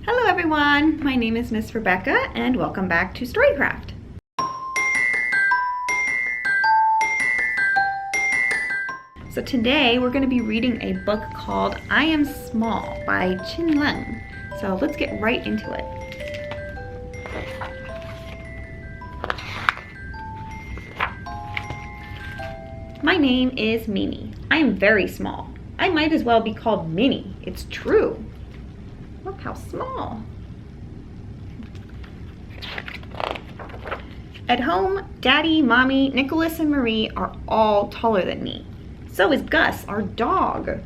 Hello everyone, my name is Miss Rebecca and welcome back to StoryCraft. So today we're going to be reading a book called I Am Small by Qin Leng. So let's get right into it. My name is Mimi. I am very small. I might as well be called Minnie. It's true. Look how small. At home, Daddy, Mommy, Nicholas, and Marie are all taller than me. So is Gus, our dog.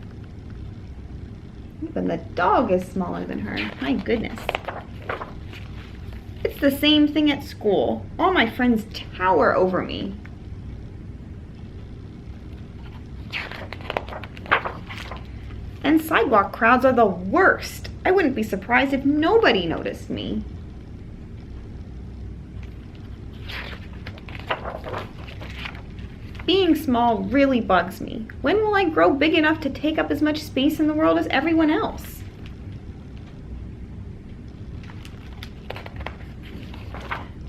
Even the dog is smaller than her. My goodness. It's the same thing at school. All my friends tower over me. And sidewalk crowds are the worst. I wouldn't be surprised if nobody noticed me. Being small really bugs me. When will I grow big enough to take up as much space in the world as everyone else?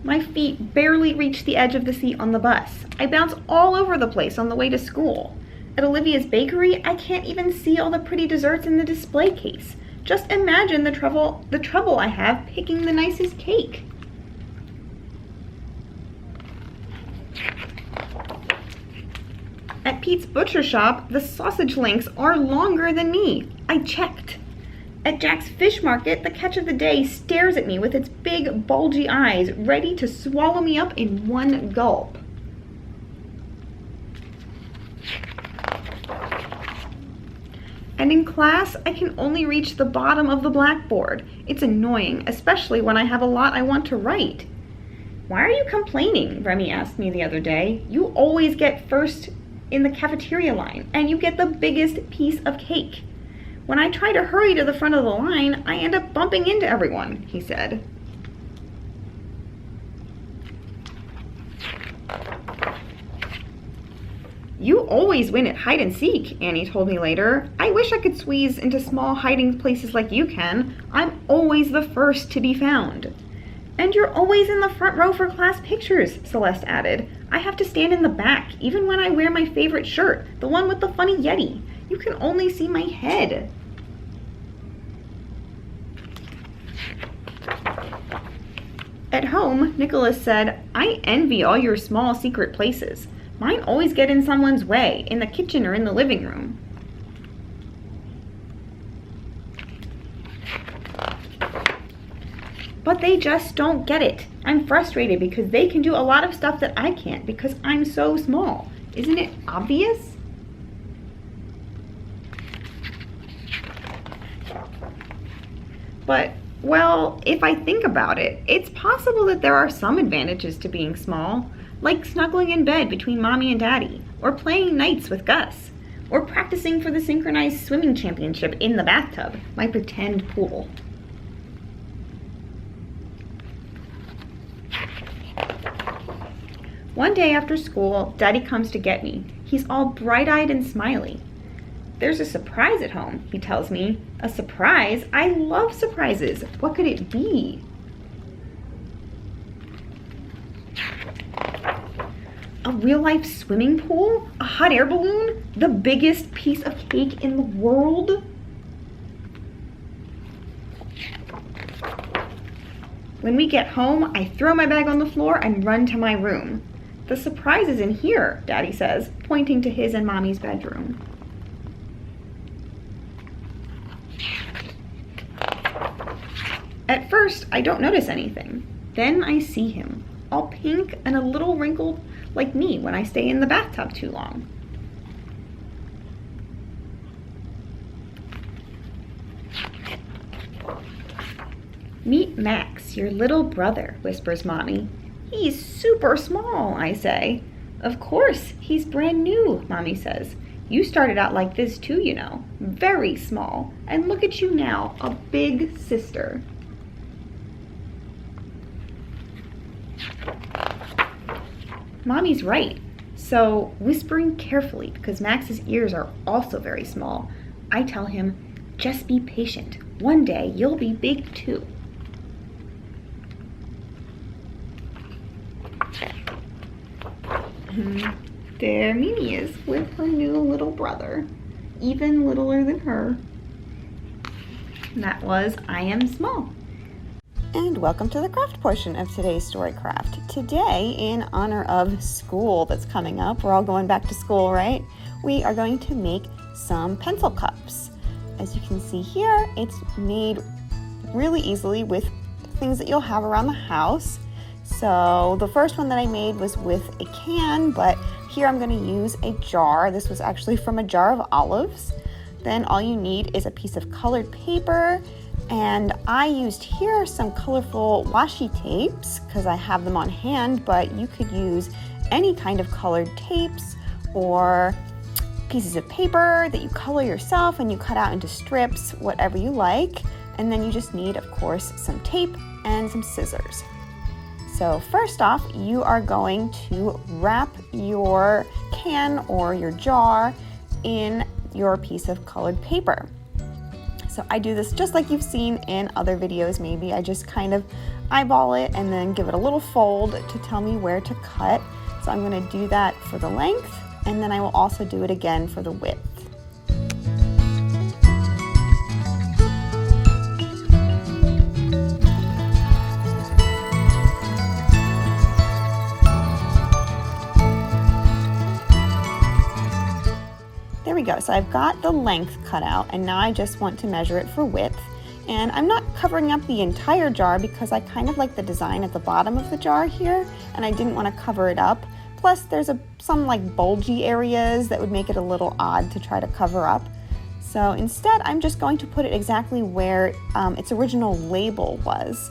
My feet barely reach the edge of the seat on the bus. I bounce all over the place on the way to school. At Olivia's bakery, I can't even see all the pretty desserts in the display case. Just imagine the trouble I have picking the nicest cake. At Pete's butcher shop, the sausage links are longer than me. I checked. At Jack's fish market, the catch of the day stares at me with its big, bulgy eyes, ready to swallow me up in one gulp. And in class, I can only reach the bottom of the blackboard. It's annoying, especially when I have a lot I want to write. Why are you complaining? Remy asked me the other day. You always get first in the cafeteria line, and you get the biggest piece of cake. When I try to hurry to the front of the line, I end up bumping into everyone, he said. You always win at hide and seek, Annie told me later. I wish I could squeeze into small hiding places like you can. I'm always the first to be found. And you're always in the front row for class pictures, Celeste added. I have to stand in the back, even when I wear my favorite shirt, the one with the funny Yeti. You can only see my head. At home, Nicholas said, I envy all your small secret places. Mine always get in someone's way, in the kitchen or in the living room. But they just don't get it. I'm frustrated because they can do a lot of stuff that I can't because I'm so small. Isn't it obvious? But, well, if I think about it, it's possible that there are some advantages to being small. Like snuggling in bed between Mommy and Daddy, or playing nights with Gus, or practicing for the synchronized swimming championship in the bathtub, my pretend pool. One day after school, Daddy comes to get me. He's all bright-eyed and smiley. There's a surprise at home, he tells me. A surprise? I love surprises. What could it be? A real-life swimming pool? A hot air balloon? The biggest piece of cake in the world? When we get home, I throw my bag on the floor and run to my room. The surprise is in here, Daddy says, pointing to his and Mommy's bedroom. At first, I don't notice anything. Then I see him, all pink and a little wrinkled like me when I stay in the bathtub too long. Meet Max, your little brother, whispers Mommy. He's super small, I say. Of course, he's brand new, Mommy says. You started out like this too, you know. Very small. And look at you now, a big sister. Mommy's right. So, whispering carefully because Max's ears are also very small, I tell him, just be patient. One day you'll be big too. And there Mimi is with her new little brother, even littler than her. And that was I Am Small. And welcome to the craft portion of today's StoryCraft. Today, in honor of school that's coming up, we're all going back to school, right? We are going to make some pencil cups. As you can see here, it's made really easily with things that you'll have around the house. So the first one that I made was with a can, but here I'm going to use a jar. This was actually from a jar of olives. Then all you need is a piece of colored paper, and I used here some colorful washi tapes because I have them on hand, but you could use any kind of colored tapes or pieces of paper that you color yourself and you cut out into strips, whatever you like. And then you just need, of course, some tape and some scissors. So first off, you are going to wrap your can or your jar in your piece of colored paper. So I do this just like you've seen in other videos maybe. I just kind of eyeball it and then give it a little fold to tell me where to cut. So I'm going to do that for the length, and then I will also do it again for the width. There we go. So I've got the length cut out, and now I just want to measure it for width. And I'm not covering up the entire jar because I kind of like the design at the bottom of the jar here, and I didn't want to cover it up. Plus there's some like bulgy areas that would make it a little odd to try to cover up. So instead I'm just going to put it exactly where its original label was.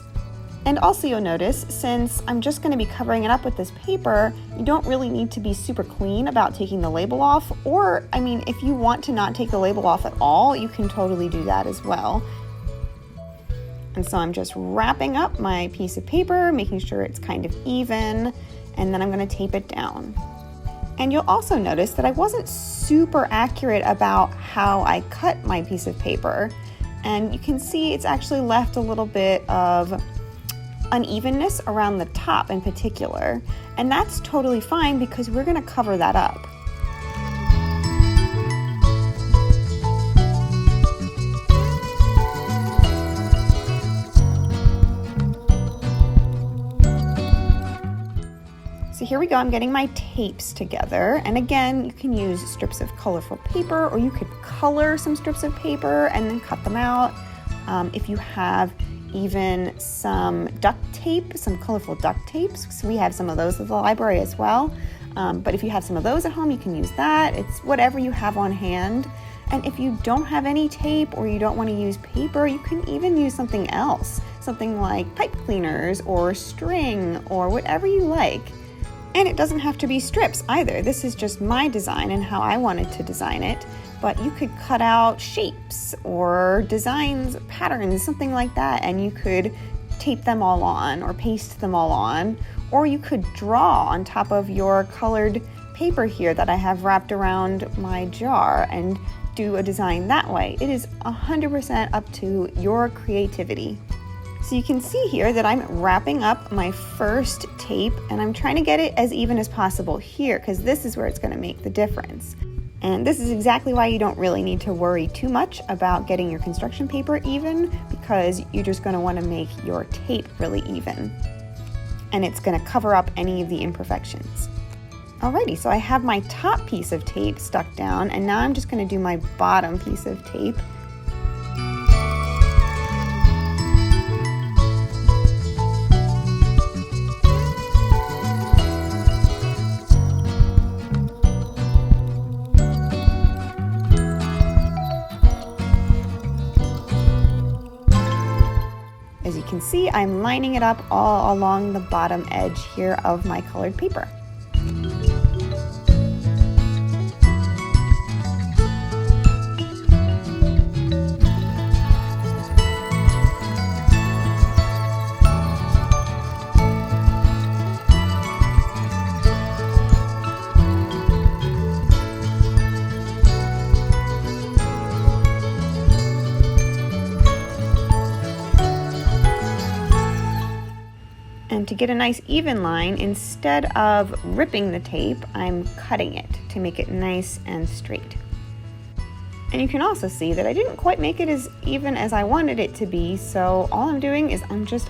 And also you'll notice, since I'm just going to be covering it up with this paper, you don't really need to be super clean about taking the label off. Or, I mean, if you want to not take the label off at all, you can totally do that as well. And so I'm just wrapping up my piece of paper, making sure it's kind of even, and then I'm going to tape it down. And you'll also notice that I wasn't super accurate about how I cut my piece of paper. And you can see it's actually left a little bit of unevenness around the top in particular, and that's totally fine because we're going to cover that up. So here we go, I'm getting my tapes together, and again you can use strips of colorful paper, or you could color some strips of paper and then cut them out. If you have even some duct tape, some colorful duct tapes. So we have some of those at the library as well. But if you have some of those at home, you can use that. It's whatever you have on hand. And if you don't have any tape or you don't want to use paper, you can even use something else. Something like pipe cleaners or string or whatever you like. And it doesn't have to be strips either. This is just my design and how I wanted to design it. But you could cut out shapes or designs, patterns, something like that, and you could tape them all on or paste them all on, or you could draw on top of your colored paper here that I have wrapped around my jar and do a design that way. It is 100% up to your creativity. So you can see here that I'm wrapping up my first tape, and I'm trying to get it as even as possible here because this is where it's going to make the difference. And this is exactly why you don't really need to worry too much about getting your construction paper even, because you're just going to want to make your tape really even. And it's going to cover up any of the imperfections. Alrighty, so I have my top piece of tape stuck down, and now I'm just going to do my bottom piece of tape. As you can see, I'm lining it up all along the bottom edge here of my colored paper. to get a nice even line, instead of ripping the tape, I'm cutting it to make it nice and straight. And you can also see that I didn't quite make it as even as I wanted it to be, so all I'm doing is I'm just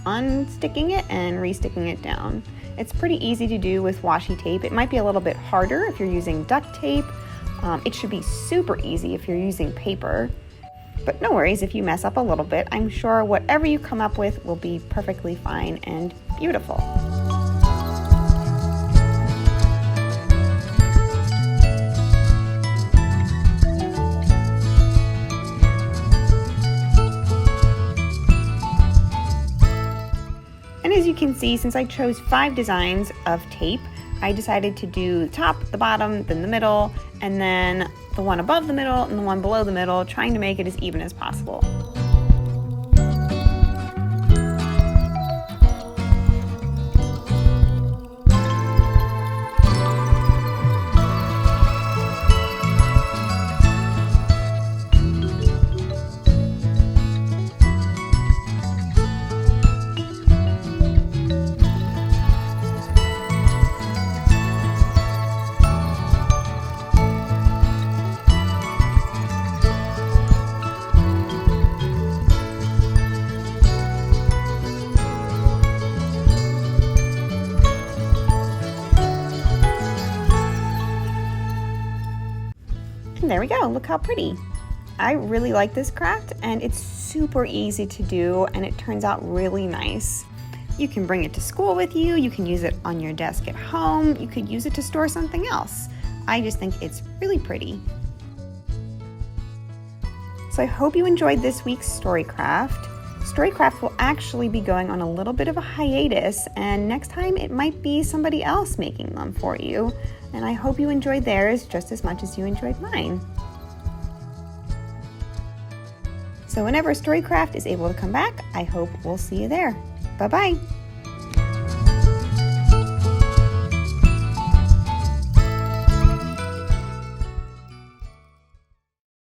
unsticking it and resticking it down. It's pretty easy to do with washi tape. It might be a little bit harder if you're using duct tape. It should be super easy if you're using paper. But no worries if you mess up a little bit. I'm sure whatever you come up with will be perfectly fine and beautiful. And as you can see, since I chose 5 designs of tape, I decided to do the top, the bottom, then the middle, and then the one above the middle and the one below the middle, trying to make it as even as possible. And there we go, look how pretty. I really like this craft, and it's super easy to do, and it turns out really nice. You can bring it to school with you, you can use it on your desk at home, you could use it to store something else. I just think it's really pretty. So I hope you enjoyed this week's StoryCraft. StoryCraft will actually be going on a little bit of a hiatus, and next time it might be somebody else making them for you. And I hope you enjoyed theirs just as much as you enjoyed mine. So whenever StoryCraft is able to come back, I hope we'll see you there. Bye-bye.